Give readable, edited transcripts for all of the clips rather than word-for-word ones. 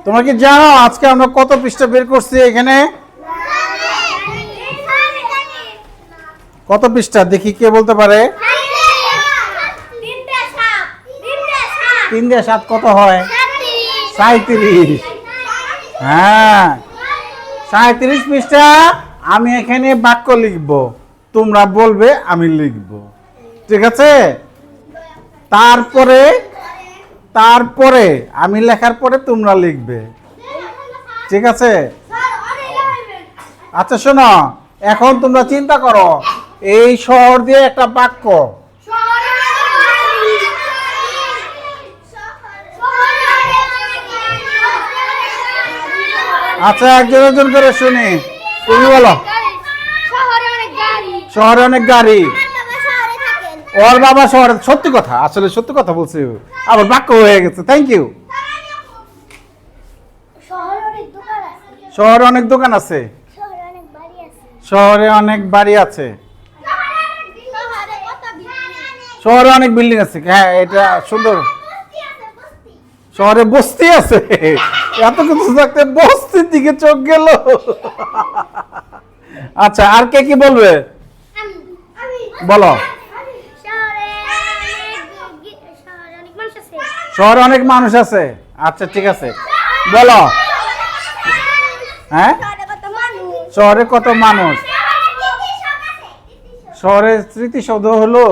তোমরা কি জানো আজকে আমরা কত পৃষ্ঠা বের করছি এখানে? কত পৃষ্ঠা দেখি কে বলতে পারে? 3 দিয়ে 7 কত হয়? 37। হ্যাঁ, 37 পৃষ্ঠা। আমি এখানে বাক্য লিখব, তোমরা বলবে, আমি লিখব, ঠিক আছে? তারপরে আমি লেখার পরে তোমরা লিখবে, ঠিক আছে? আচ্ছা শোনো, এখন তোমরা চিন্তা করো এই শহর দিয়ে একটা বাক্য। আচ্ছা একজন একজন করে শুনি, তুমি বলো। শহরে অনেক গাড়ি। ওর বাবা শহরে, সত্যি কথা, আসলে সত্যি কথা বলছি, আবার বাক্য হয়ে গেছে। Thank you. শহরে অনেক দোকান আছে। শহরে অনেক বাড়ি আছে। শহরে অনেক বিল্ডিং আছে। হ্যাঁ, এটা সুন্দর। শহরে বস্তি আছে। এত কিছু থাকতে বস্তির দিকে চোখ গেল। আচ্ছা, আর কে কি বলবে বলো? শহরে অনেক মানুষ আছে। আচ্ছা ঠিক আছে, বলো। হ্যাঁ, শহরে কত মানুষ? শহরের স্মৃতিসৌধ হলো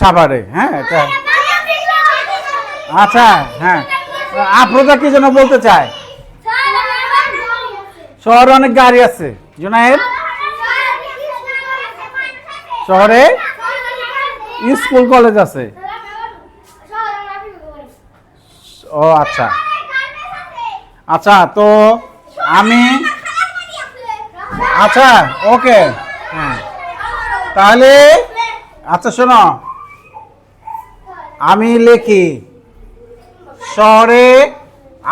সাভারে। হ্যাঁ, এটা আচ্ছা। হ্যাঁ, আফরোজা কি যেন বলতে চায়? শহরে অনেক গাড়ি আছে। জুনায়েদ, শহরে স্কুল কলেজ আছে। ও আচ্ছা আচ্ছা, তো আমি আচ্ছা ওকে। হ্যাঁ, তাহলে আচ্ছা শোনো, আমি লিখি শহরে।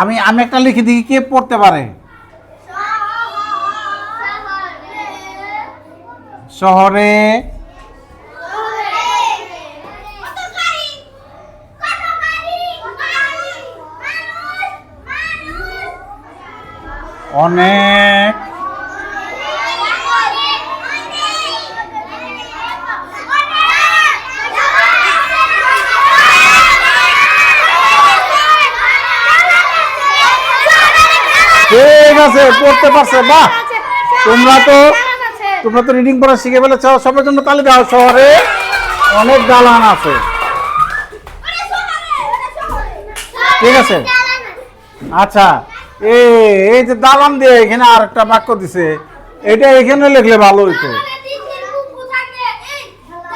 আমি একটা লিখে দিই, কে পড়তে পারে? শহরে অনেক ঠিক আছে, পড়তে পারছে। বাহ, তোমরা তো রিডিং পড়া শিখে ফেলেছ। সবার জন্য তালি দাও। শহরে অনেক দালান আছে। ঠিক আছে, আচ্ছা। এই যে দালান দিয়ে এখানে আর একটা বাক্য দিছে, এটা এখানে লিখলে ভালো হইতো।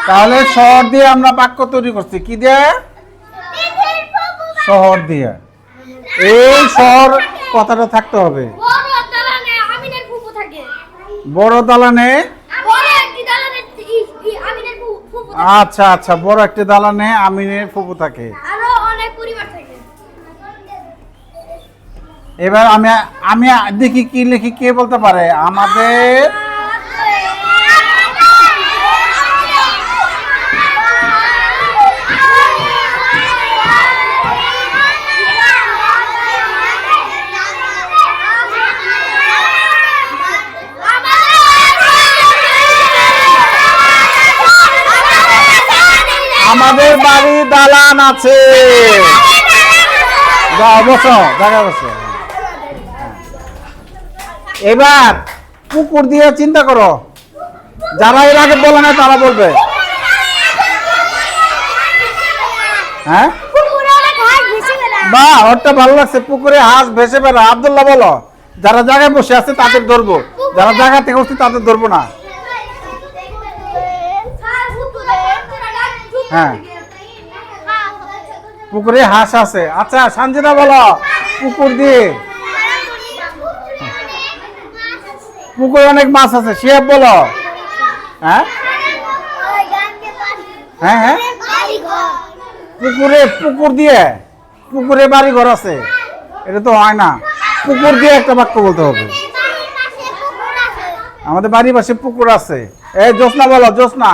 তাহলে শহর দিয়ে আমরা বাক্য তৈরি করছি কি দিয়ে? শহর দিয়ে। এই শহর কথাটা থাকতে হবে। বড় দালানে। আচ্ছা আচ্ছা, বড় একটি দালানে আমিনের ফুফু থাকে। এবার আমি দেখি কি লিখি, কে বলতে পারে? আমাদের বাড়ি দালান আছে। বসো, জায়গা বসো। এবার পুকুর দিয়ে চিন্তা করো, যারা এর আগে বলে না তারা বলবে। হ্যাঁ, বাহ, ওটা ভালো লাগছে। পুকুরে হাঁস ভেসে বেড়া। আব্দুল্লাহ বলো। যারা জায়গায় বসে আছে তাদের ধরবো, যারা জায়গা থেকে উঠছে তাদের ধরবো না। হ্যাঁ, পুকুরে হাঁস আছে। আচ্ছা সঞ্জিদা বলো, পুকুর দিয়ে পুকুরে অনেক মাছ আছে। শিয়াব বলো। হ্যাঁ হ্যাঁ হ্যাঁ, পুকুরে বাড়ি ঘর আছে। এটা তো হয় না, পুকুর দিয়ে একটা বাক্য বলতে হবে। আমাদের বাড়ির পাশে পুকুর আছে। এই জ্যোৎস্না বলো। জ্যোৎস্না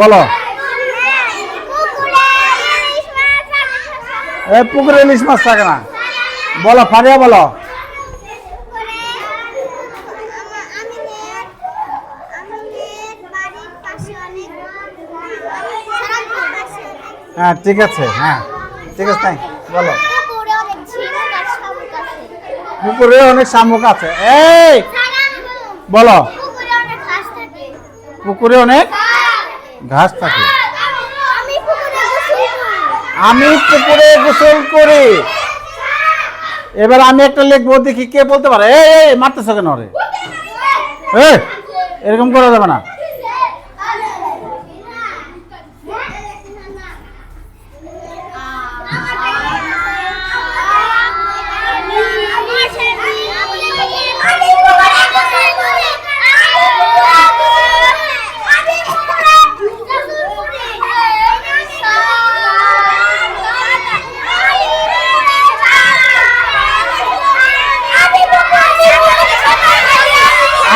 বলো। পুকুরে ইলিশ মাছ থাকে না। বলো ফারিয়া বলো। হ্যাঁ ঠিক আছে, হ্যাঁ ঠিক আছে তাই বলো। পুকুরে অনেক শামুক আছে। এই বলো। পুকুরে অনেক ঘাস থাকে। আমি পুকুরে গোসল করি। এবার আমি একটা লিখবো, দেখি কে বলতে পারে। এই মারতেছ কেন রে? এরকম করা যাবে না।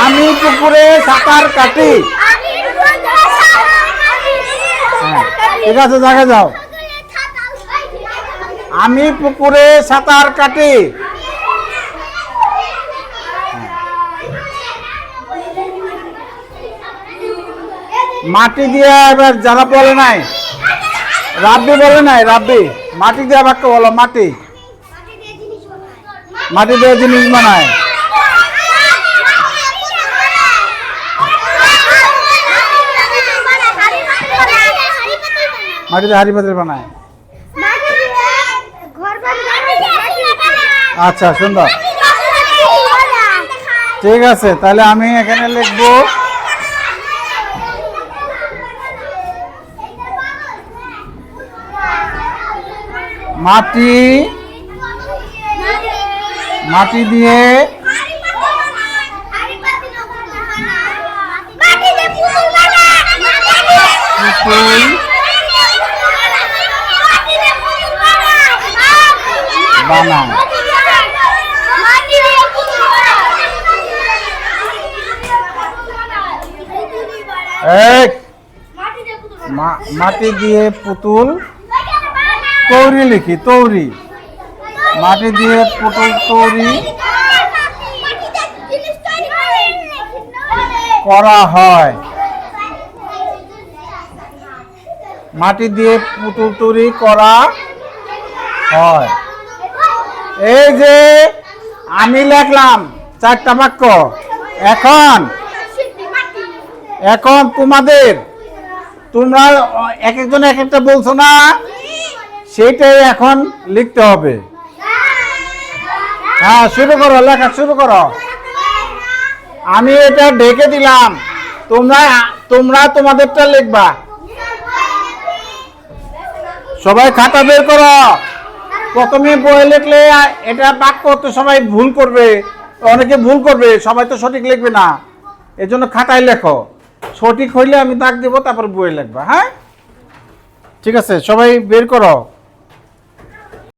আমি পুকুরে সাঁতার কাটি। ঠিক আছে, জায়গা যাও। আমি পুকুরে সাঁতার কাটি। মাটি দিয়ে, এবার যারা বলে নাই, রাব্বি বলে নাই, রাব্বি মাটি দিয়ে বাক্য বলো। মাটি, মাটি দিয়ে জিনিস বানায়। মাটি দিয়ে হাড়ি পাতিল বানায়। আচ্ছা সুন্দর, ঠিক আছে। তাহলে আমি এখানে লিখবো মাটি, মাটি দিয়ে পুতুল বানায়। মাটি দিয়ে পুতুল তৈরি লিখি, তৈরি। মাটি দিয়ে পুতুল তৈরি করা হয়। মাটি দিয়ে পুতুল তৈরি করা হয়। এই যে আমি লিখলাম 4টা বাক্য। এখন তোমাদের, তোমরা এক একজন এক একটা বলছো না, সেটাই এখন লিখতে হবে। হ্যাঁ শুরু করো, লেখা শুরু করো। আমি এটা ঢেকে দিলাম, তোমরা তোমাদেরটা লিখবা। সবাই খাতা বের করো। প্রথমে বই লিখলে এটা বাক্য তো সবাই ভুল করবে, অনেকে ভুল করবে, সবাই তো সঠিক লিখবে না। এজন্য খাতায় লেখো, সঠিক হইলে আমি দাগ দেবো, তারপর বই লিখবা। হ্যাঁ ঠিক আছে, সবাই বের করো।